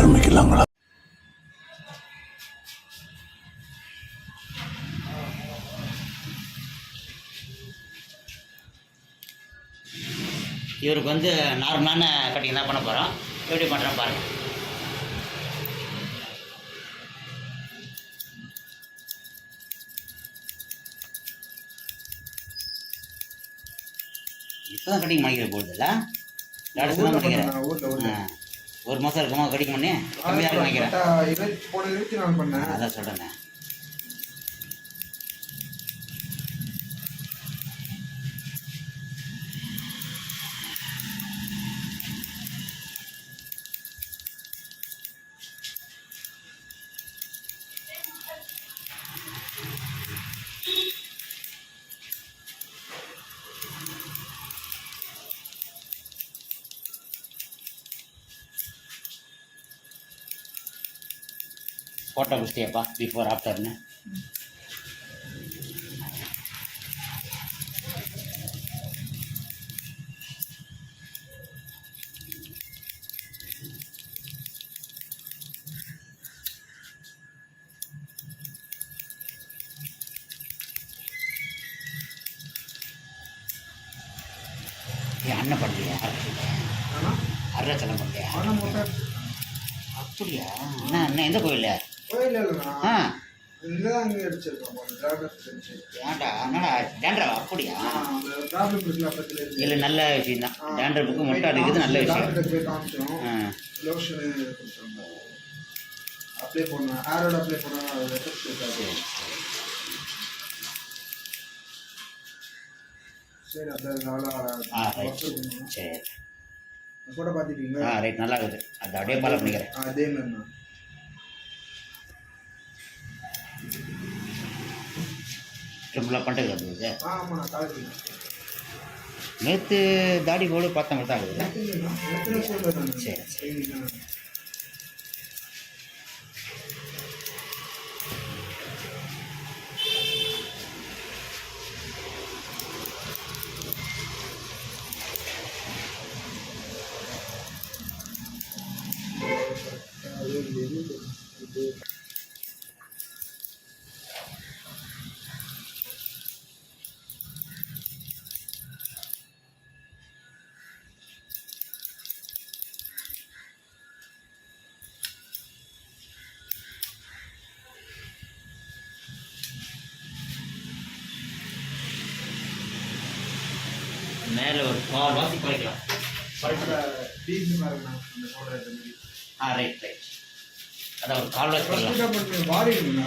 ஆரம்பிக்கலாங்களா? இவருக்கு வந்து நார்மலான கட்டிங் தான் பண்ண போகிறோம். எப்படி பண்ணுறோம் பாருங்கள். இப்போ தான் கட்டிங் பண்ணிக்கிற போகுதுல்ல, அடுத்து தான் பண்ணிக்கிறேன். ஒரு மாதம் இருக்குமா கட்டிங் பண்ணி? கம்மியாக இருக்கு நினைக்கிறேன். அதான் சொல்கிறேண்ணே. ஃபோட்டோ பிடிச்சிட்டியாப்பா பிஃபோர் ஆஃப்டர்னு? அண்ணன் பண்ணலையா? அருணாச்சலம் பண்ணலையா? அப்படியா? அண்ணா எந்த கோயில்? ஆ ஏன்டா என்னடா டேண்ட்ரா? அப்படியா? இல்லை நல்ல விஷயம் தான். டேண்ட்ரப்புக்கு மொட்டை அடிக்கிறது நல்ல விஷயம். சரி கூட பார்த்துட்டீங்களா? ரைட், நல்லா இருக்குது. அது அப்படியே ஃபாலோ பண்ணிக்கிறேன். அதே மாதிரி தான். ட்ரிம்பிளாக பண்ணிட்டு இருக்குது. ஆமாம், நான் காலேஜ் நேற்று தாடி போடு பார்த்தவங்க தான் இருக்குது. சரி சரி. மேலே ஒரு 4 வாசி குறைக்கலாம். Right right. அதான் ஒரு 4 வாசி குறைக்கலாம். வாரிடுங்க,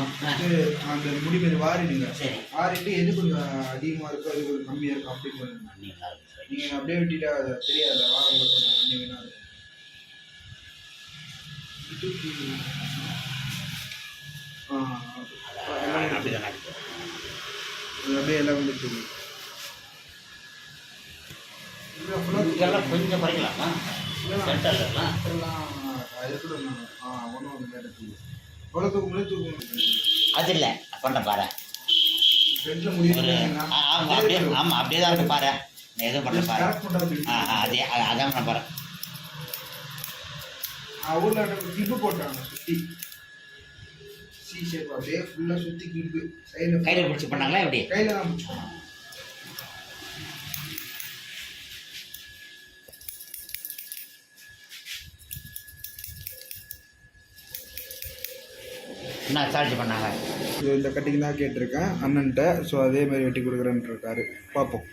அந்த முடி மாதிரி வாரிடுங்க. சரி, வாரிட்டு எது கொஞ்சம் அதிகமாக இருக்கோ அது கொஞ்சம் கம்மியாக இருக்கும் அப்படி பண்ணுங்க. நீங்கள் அப்படியே விட்டுட்டா அது தெரியாது. வாரம் கொஞ்சம் பண்ணி வேணாம். அப்படியே எல்லாம் வந்துட்டு இதெல்லாம் கொஞ்சம் குறைக்கலாமா? சென்டர்லாம் அது இல்லை பண்ணுற பாரு. அப்படியே ஆமாம், அப்படியே தான் இருக்கு பாரு. எதுவும் பண்ண பாரு. அதே அதான் பண்ண பாரு. ஊரில் கிளிப்பு போட்டாங்க சுற்றி சி ஷேப் அப்படியே ஃபுல்லாக சுற்றி கிளிப்பு கையில் பிடிச்சி பண்ணாங்களா? எப்படி? கையில் தான் பிடிச்சி. என்ன சார்ஜ் பண்ணாங்க? இந்த கட்டிங் தான் கேட்டிருக்கேன் அண்ணன்ட்ட. ஸோ அதே மாதிரி வெட்டி கொடுக்குறேன்ட்டு இருக்காரு. பார்ப்போம்.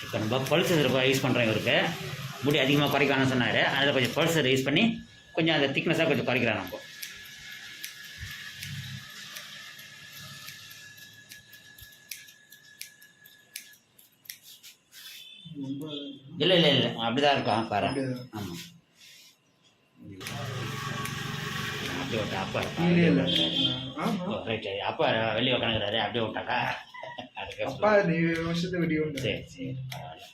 இப்போ நம்ம பல்சர் யூஸ் பண்ணுறோம். இவருக்கு முடி அதிகமாக குறைக்கலாம்னு சொன்னார். அதில் கொஞ்சம் பல்சர் யூஸ் பண்ணி கொஞ்சம் அந்த திக்னஸாக கொஞ்சம் குறைக்கிறான். நம்ம இல்லை இல்லை இல்லை அப்படி தான் இருக்கும் பாரு. ஆமாம், அப்படியே விட்டா அப்பா ரைட். அப்பா வெளியே உட்காந்துக்கிறாரு. அப்படியே விட்டாக்கா வருஷத்தை வெட்டி உண்டு. சரி சரி, பரவாயில்ல.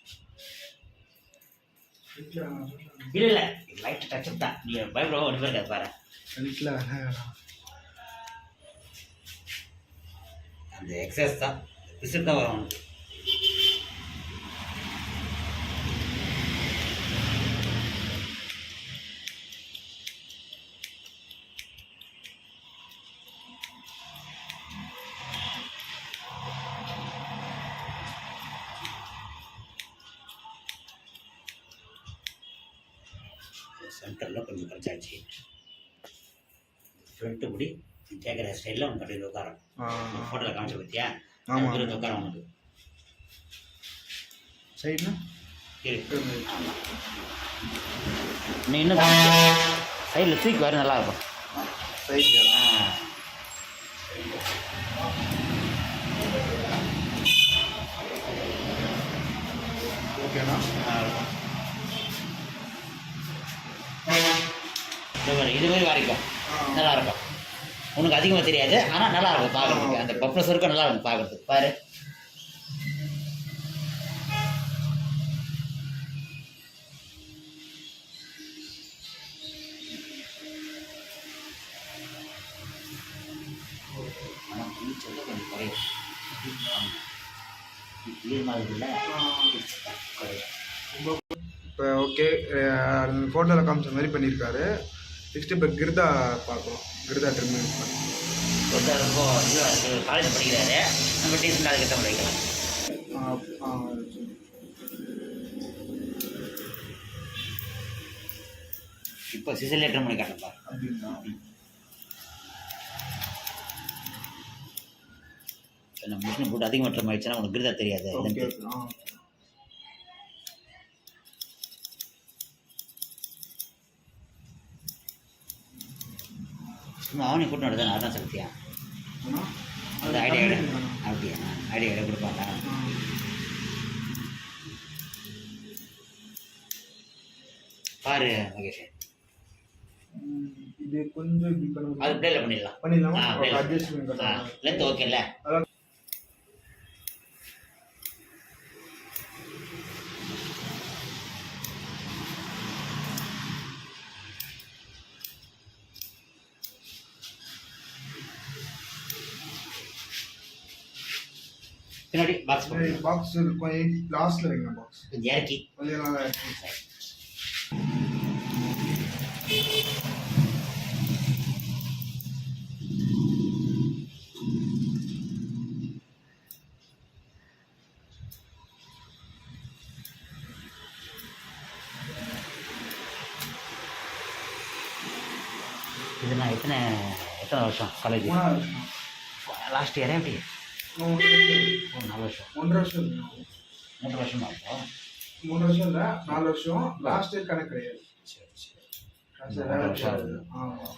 இல்லை இல்லை லைட் டச் தான். நீங்கள் பயப்பட ஒன்று இருக்காது பாரு. அந்த எக்ஸசைஸ் தான், விசிட் தான் வரும். சென்டரில் கொஞ்சம் குறைச்சாச்சு. ஃப்ரண்ட்டு முடி கேட்குற ஸ்டைலில் உனக்கு கட்டி உட்காரம். ஃபோட்டோவில் காமிச்ச பற்றியா? ஆமாம், உட்காரம் உனக்கு. சைடுனா இருக்கு. ஆமாம், நீ இன்னும் சைடில் தூக்கி வர நல்லாயிருக்கும். சைடு ஓகேண்ணா. இது மாதிரி வரைக்கும் நல்லாயிருக்கும். உனக்கு அதிகமாக தெரியாது, ஆனால் நல்லாயிருக்கும் பார்க்குறதுக்கு. அந்த பப்ளஸ் இருக்கும், நல்லா இருக்கும் பார்க்குறதுக்கு. பாரு, ஆனால் கொஞ்சம் குறையும். கிளியர் மாதிரி இல்லை, குறையும். இப்போ ஓகே, அந்த ஃபோட்டோவில் காமிச்ச மாதிரி பண்ணியிருக்காரு. நெக்ஸ்ட்டு இப்போ கிருதா பார்க்குறோம். கிருதா ட்ரிம் ரொம்ப காலேஜ் படிக்கிறாரு, நம்ம டீசெண்டாக அதுக்கிட்ட படிக்கலாம். இப்போ சிசில் ட்ரிம் பண்ணி காட்டப்பா. அப்படின்னா நம்ம மிஷின் போட்டு அதிகமாக ட்ரிம் ஆயிடுச்சுன்னா உனக்கு கிருதா தெரியாது. சும்மா அவனையும் கூட்டு நடத்தான் அதான் சக்தியா அந்த ஐடியா அப்படியா? ஐடியா கடை கொடுப்பாங்க. பாரு மகேஷ், இது கொஞ்சம் அது பிளேல பண்ணிடலாம். லென்த் ஓகேல்ல? பின்னாடி பாக்ஸ் கொஞ்சம் லாஸ்ட்ல வைங்க. பாக்ஸ் கொஞ்சம் இறக்கி கொஞ்சம் நல்லா இருக்கு. இது நான் எத்தனை வருஷம் காலேஜ்? லாஸ்ட் இயரே எப்படி? 4 வருஷம். 1.5 வருஷம். 3 வருஷமா இருக்கும். 3 வருஷம் இல்லை, 4 வருஷம். லாஸ்ட் இயர் கணக்கு கிடையாது. சரி, 4 வருஷம் ஆகுது. ஆமாம்,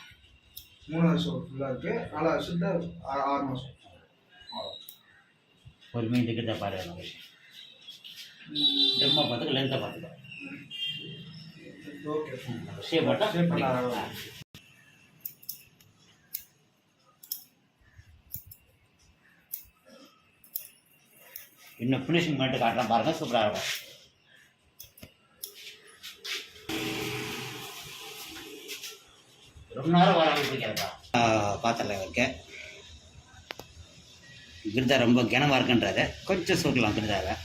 3 வருஷம் ஃபுல்லாக இருக்குது. 4 வருஷத்துல 6 மாதம். ஒரு மீன் டிக்கெட் பாரு மகேஷ். ட்ரிம்மை பார்த்துக்க, லென்த்தை பார்த்துக்க. ஓகே, ஷேப் பண்ண இன்னும் ஃபினிஷிங் பண்ணிட்டு காட்டுறேன் பாருங்க, சூப்பராக இருக்கும். ரொம்ப நேரம் வர ஆரம்பிக்கிறதா பாத்திரல வைக்க. கிருதா ரொம்ப கனமாக இருக்குன்றாரு, கொஞ்சம் சுருக்கலாம் கிருதாவை.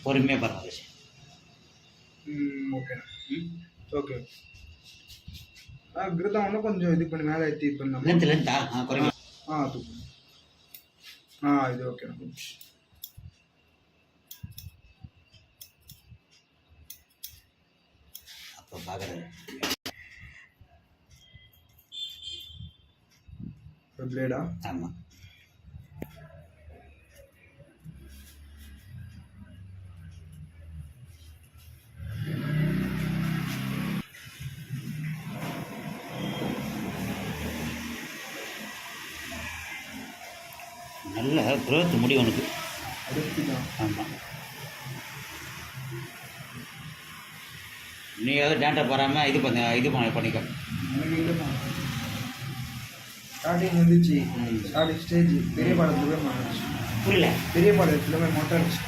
பொறுமையாக பாருங்க விஷயம். Okay okay. கிருதா ஒன்றும் கொஞ்சம் இது பண்ணி மேலே ஏற்றி பண்ணலாம். லென்த்தா குறைங்க. தூக்கு. இது ஓகே. அப்போ பார்க்குறது பிளேடா? ஆமாம். நல்ல க்ரோத் முடி உனக்கு. ஆமாம், நீ ஏதோ டேண்டா போகாமல் இது பண்ணிக்க. ஸ்டார்டிங் வந்துச்சு, ஸ்டார்டிங் ஸ்டேஜ் பெரிய பாடத்துல புரியல. பெரிய பாடத்துல மொட்டை அடிச்சு.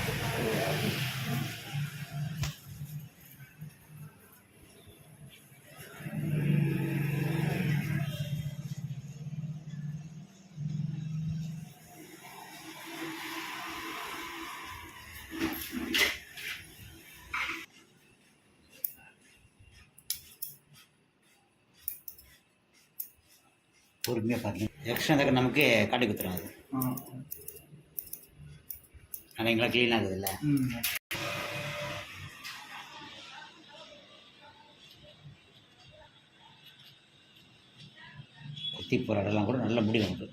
பொறுமையாக பாருங்க. எக்ஸ்ட்ரா தக்க நமக்கு காட்டி குத்துரும் அது. ஆனால் எங்களாம் க்ளீன் ஆகுது இல்லை. குத்தி போகிற இடம்லாம் கூட நல்ல முடி நமக்கு.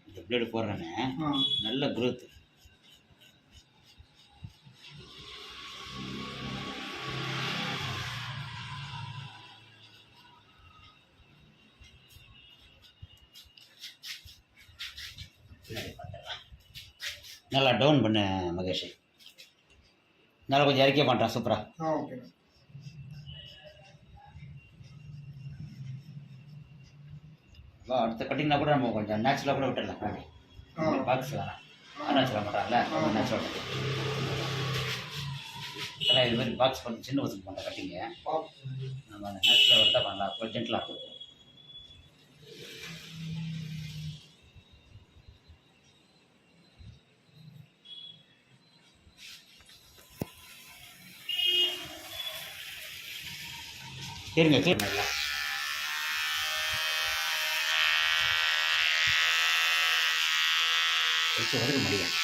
இந்த பிளேடு போடுறேன்னு நல்ல குரோத். நல்லா டவுன் பண்ண மகேஷ். நல்லா கொஞ்சம் இறக்கிய பண்ணுறான் சூப்பராக. ஓகே. அடுத்த கட்டிங்னா கூட நம்ம கொஞ்சம் நேச்சுரலாக கூட விட்டுடலாம். முன்னாடி பாக்ஸ் வேணாம், நேச்சுரலாக பண்ணுறாங்கல்ல, நேச்சுரல் கட்டிங். ஏன்னா இது மாதிரி பாக்ஸ் பண்ணி சின்ன பசங்க பண்ணுற கட்டிங்க நம்ம அந்த நேச்சுரலாக விட்டால் பண்ணலாம். கொஞ்சம் ஜென்டலாக இருக்கும். சரிங்க கிளீன் பண்ணலாம். வரைக்கும் முடியும்.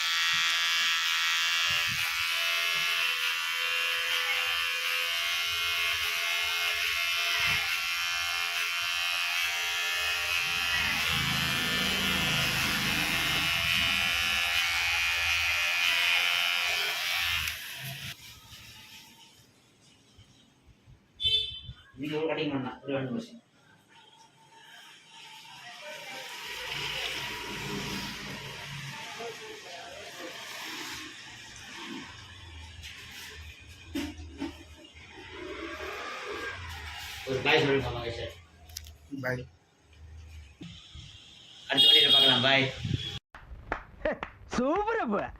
நீங்கள் ஒரு கட்டிங் பண்ணலாம். ஒரு 2 வருஷம் ஒரு பாய் சொல்லுங்க மகேஷ். பாய். அடுத்த வீடியோவில் பார்க்கலாம். பாய். சூப்பர்.